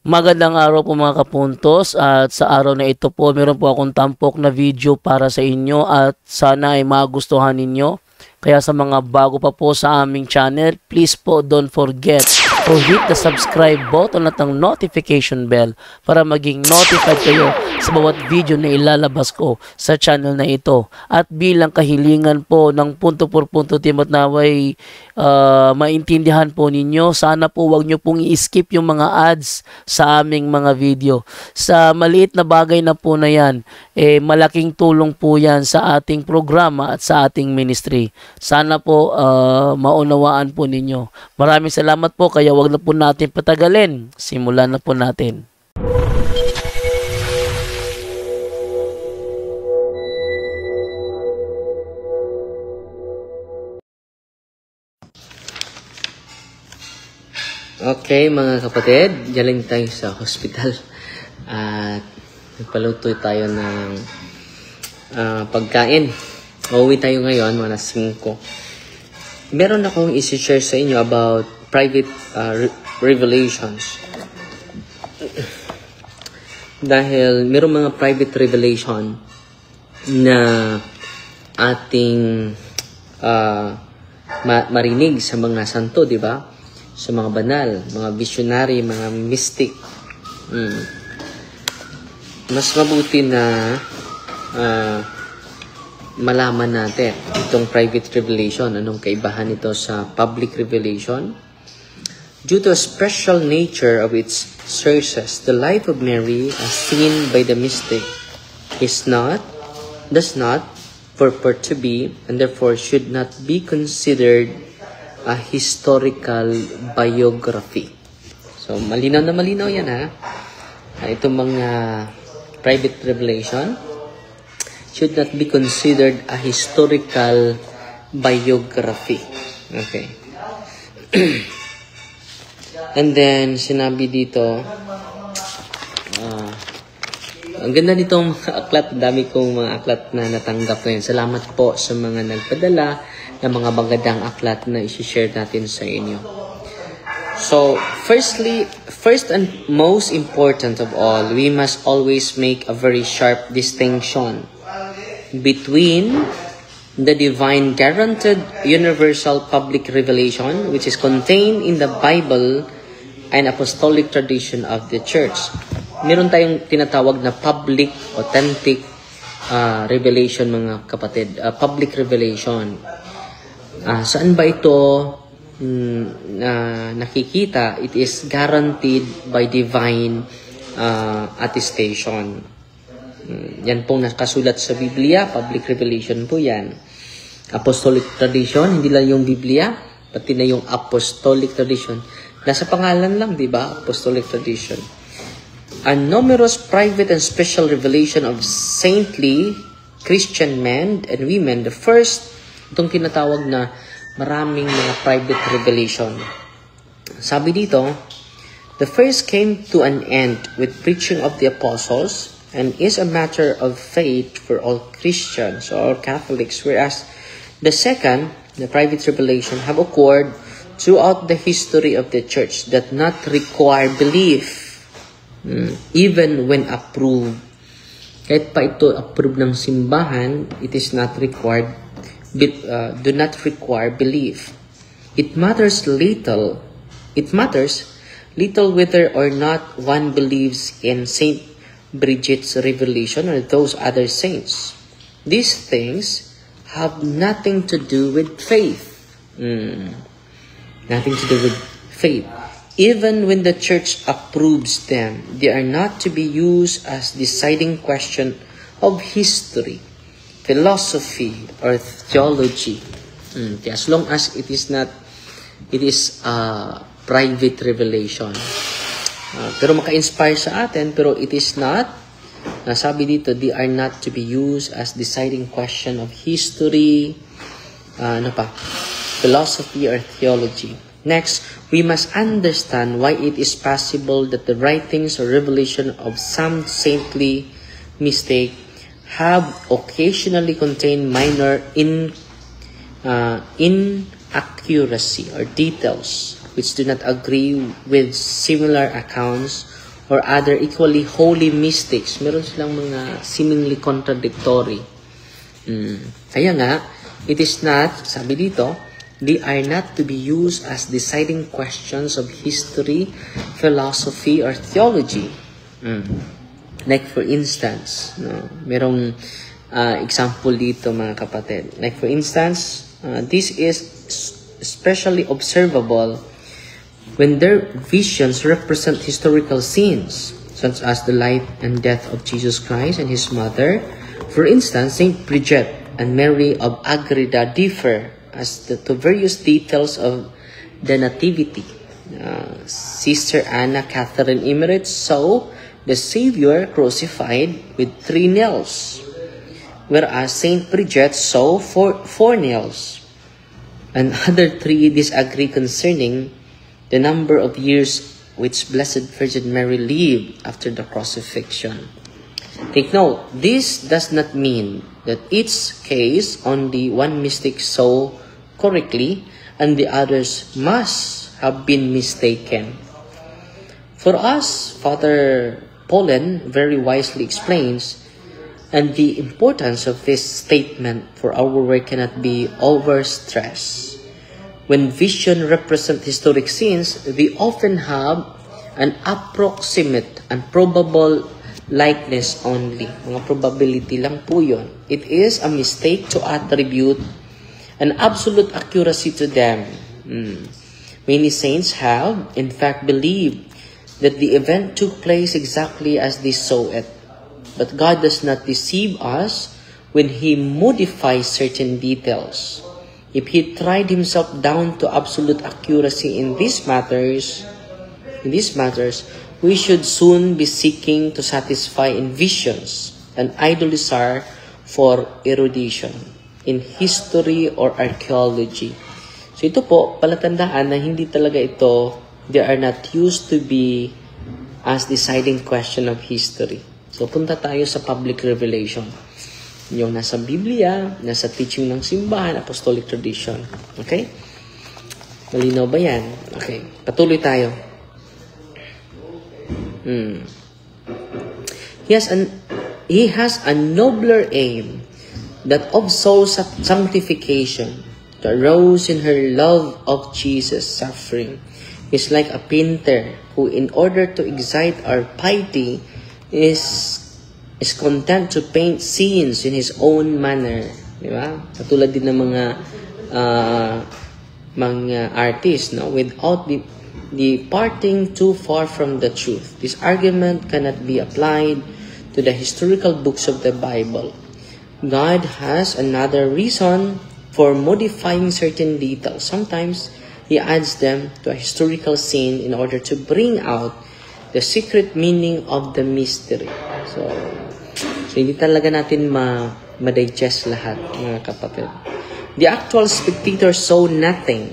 Magandang araw po mga kapuntos, at sa araw na ito po meron po akong tampok na video para sa inyo at sana ay magustuhan ninyo. Kaya sa mga bago pa po sa aming channel, please po don't forget to hit the subscribe button at ang notification bell para maging notified kayo sa bawat video na ilalabas ko sa channel na ito. At bilang kahilingan po ng punto por punto team at naway maintindihan po ninyo, sana po wag nyo pong i-skip yung mga ads sa aming mga video. Sa maliit na bagay na po na yan, malaking tulong po yan sa ating programa at sa ating ministry. Sana po maunawaan po ninyo. Maraming salamat po, kaya wag na po natin patagalin. Simulan na po natin. Okay mga kapatid, galing tayo sa hospital at nagpaluto tayo ng pagkain. Uuwi tayo ngayon, mga 5. Meron akong isi-share sa inyo about private revelations. Dahil meron mga private revelation na ating marinig sa mga santo, di ba? Sa mga banal, mga visionary, mga mystic. Mas mabuti na malaman natin itong private revelation. Anong kaibahan nito sa public revelation? Due to a special nature of its sources, the life of Mary as seen by the mystic does not purport to be, and therefore should not be considered a historical biography. So, malinaw na malinaw yan, ha? Itong mga private revelation should not be considered a historical biography. Okay. And then, sinabi dito, ang ganda nitong mga aklat. Dami kong mga aklat na natanggap ngayon. Salamat po sa mga nagpadala ng mga magandang aklat na isi-share natin sa inyo. So, first and most important of all, we must always make a very sharp distinction between the divine guaranteed universal public revelation, which is contained in the Bible and apostolic tradition of the church. Meron tayong tinatawag na public, authentic revelation, mga kapatid. Public revelation. Saan ba ito nakikita? It is guaranteed by divine attestation. Yan pong nakasulat sa Biblia, public revelation po yan. Apostolic tradition, hindi lang yung Biblia, pati na yung apostolic tradition. Nasa pangalan lang, di ba? Apostolic tradition. A numerous private and special revelation of saintly Christian men and women. The first, itong tinatawag na maraming mga private revelation. Sabi dito, the first came to an end with preaching of the apostles and is a matter of faith for all Christians or Catholics, whereas the second, the private revelation, have occurred throughout the history of the church that not require belief, even when approved. Kahit pa ito approved ng simbahan, it is not required, do not require belief. It matters little whether or not one believes in Saint Bridget's revelation or those other saints. These things have nothing to do with faith. Nothing to do with faith. Even when the church approves them, they are not to be used as deciding question of history, philosophy, or theology. As long as it is private revelation. Pero maka-inspire sa atin, pero it is not, sabi dito, they are not to be used as deciding question of history, philosophy, or theology. Next, we must understand why it is possible that the writings or revelation of some saintly mystic have occasionally contained minor inaccuracy or details which do not agree with similar accounts or other equally holy mystics. Meron silang mga seemingly contradictory. Kaya nga, it is not, sabi dito, they are not to be used as deciding questions of history, philosophy, or theology. Like for instance, merong example dito mga kapatid. Like for instance, this is especially observable when their visions represent historical scenes, such as the life and death of Jesus Christ and his mother. For instance, Saint Bridget and Mary of Agreda differ as to various details of the Nativity. Sister Anna Catherine Emmerich saw the Savior crucified with 3 nails, whereas Saint Bridget saw 4 nails. And other 3 disagree concerning the number of years which Blessed Virgin Mary lived after the crucifixion. Take note, this does not mean that each case only one mystic saw correctly and the others must have been mistaken. For us, Father Polen very wisely explains, and the importance of this statement for our work cannot be overstressed. When vision represent historic scenes, we often have an approximate and probable likeness only. Mga probability lang po yun. It is a mistake to attribute an absolute accuracy to them. Many saints have, in fact, believed that the event took place exactly as they saw it. But God does not deceive us when He modifies certain details. If He tried Himself down to absolute accuracy in these matters, we should soon be seeking to satisfy in visions an idle desire for erudition in history or archaeology. So ito po, palatandaan na hindi talaga ito, they are not used to be as deciding question of history. So punta tayo sa public revelation. Yung nasa Biblia, nasa teaching ng simbahan, apostolic tradition. Okay? Malinaw ba yan? Okay. Patuloy tayo. He has a nobler aim, that of soul sanctification, that arose in her love of Jesus' suffering. Is like a painter who, in order to excite our piety, is content to paint scenes in his own manner. Di ba? Katulad din ng mga artists, no? Without departing too far from the truth. This argument cannot be applied to the historical books of the Bible. God has another reason for modifying certain details. Sometimes He adds them to a historical scene in order to bring out the secret meaning of the mystery. So hindi talaga natin ma-digest lahat, mga kapatid. The actual spectator saw nothing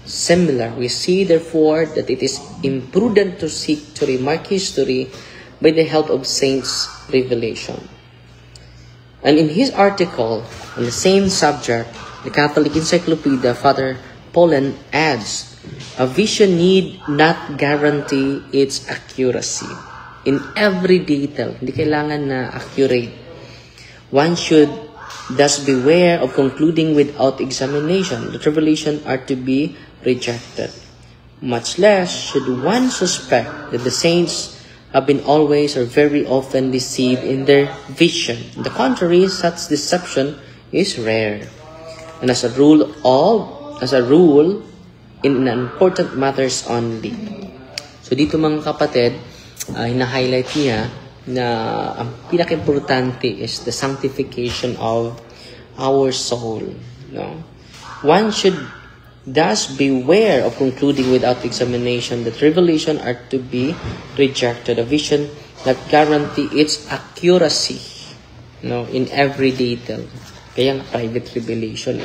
similar. We see, therefore, that it is imprudent to seek to remark history by the help of saints' revelation. And in his article on the same subject, the Catholic Encyclopedia, Father Polen adds, a vision need not guarantee its accuracy in every detail. Hindi kailangan na accurate. One should thus beware of concluding without examination that revelation are to be rejected. Much less should one suspect that the saints have been always or very often deceived in their vision. On the contrary, such deception is rare. And as a rule, in important matters only. So dito mga kapatid, hina-highlight niya na ang pinaka-importante is the sanctification of our soul. No? One should thus beware of concluding without examination that revelation are to be rejected. A vision that guarantee its accuracy, no, in every detail. Kaya nga private revelation.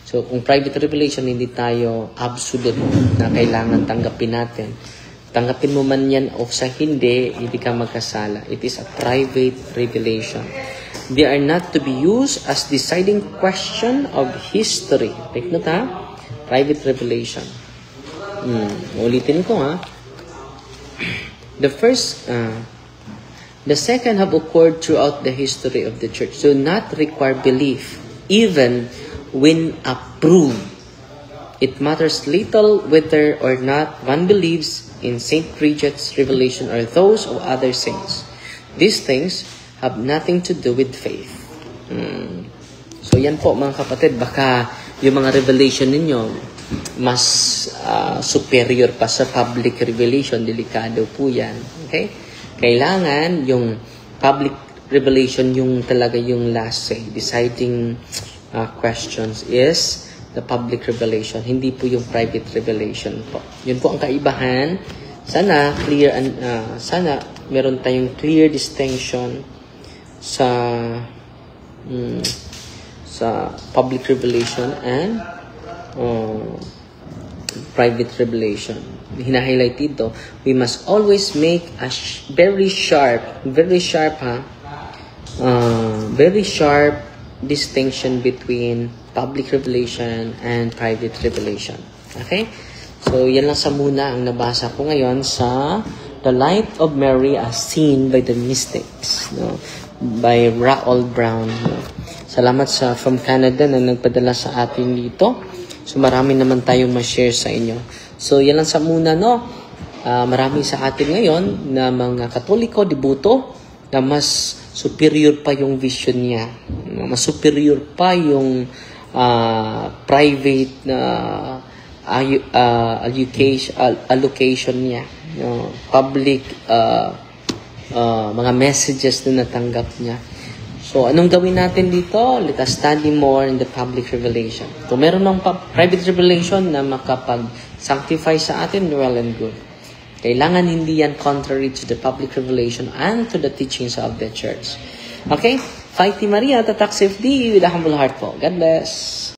So kung private revelation, hindi tayo absolute na kailangan tanggapin natin. Tanggapin mo man yan o sa hindi ka magkasala. It is a private revelation. They are not to be used as deciding question of history. Take note ha? Private revelation. Ulitin ko ha. The second have occurred throughout the history of the church. Do not require belief, even when approved. It matters little whether or not one believes in Saint Bridget's revelation or those of other saints. These things have nothing to do with faith. So yan po mga kapatid, baka yung mga revelation ninyo mas superior pa sa public revelation. Delikado po yan. Okay? Kailangan yung public revelation yung talaga yung last say. Deciding questions is the public revelation. Hindi po yung private revelation po. Yun po ang kaibahan. Sana clear sana meron tayong clear distinction sa public revelation and private revelation. Hina-highlight dito, we must always make a very sharp distinction between public revelation and private revelation. Okay? So, yan lang sa muna ang nabasa ko ngayon sa The Light of Mary as Seen by the Mystics, no? By Raoul Brown. No? Salamat from Canada na nagpadala sa atin dito. So, marami naman tayong ma-share sa inyo. So, yan lang sa muna, no? Marami sa atin ngayon na mga Katoliko, debuto, na mas superior pa yung vision niya. Mas superior pa yung private allocation niya. Public mga messages na natanggap niya. So, anong gawin natin dito? Let us study more in the public revelation. Kung meron ng private revelation na makapag-sanctify sa atin, well and good. Kailangan hindi yan contrary to the public revelation and to the teachings of the church. Okay? Fighty Maria, tatak safety with a humble heart po. God bless.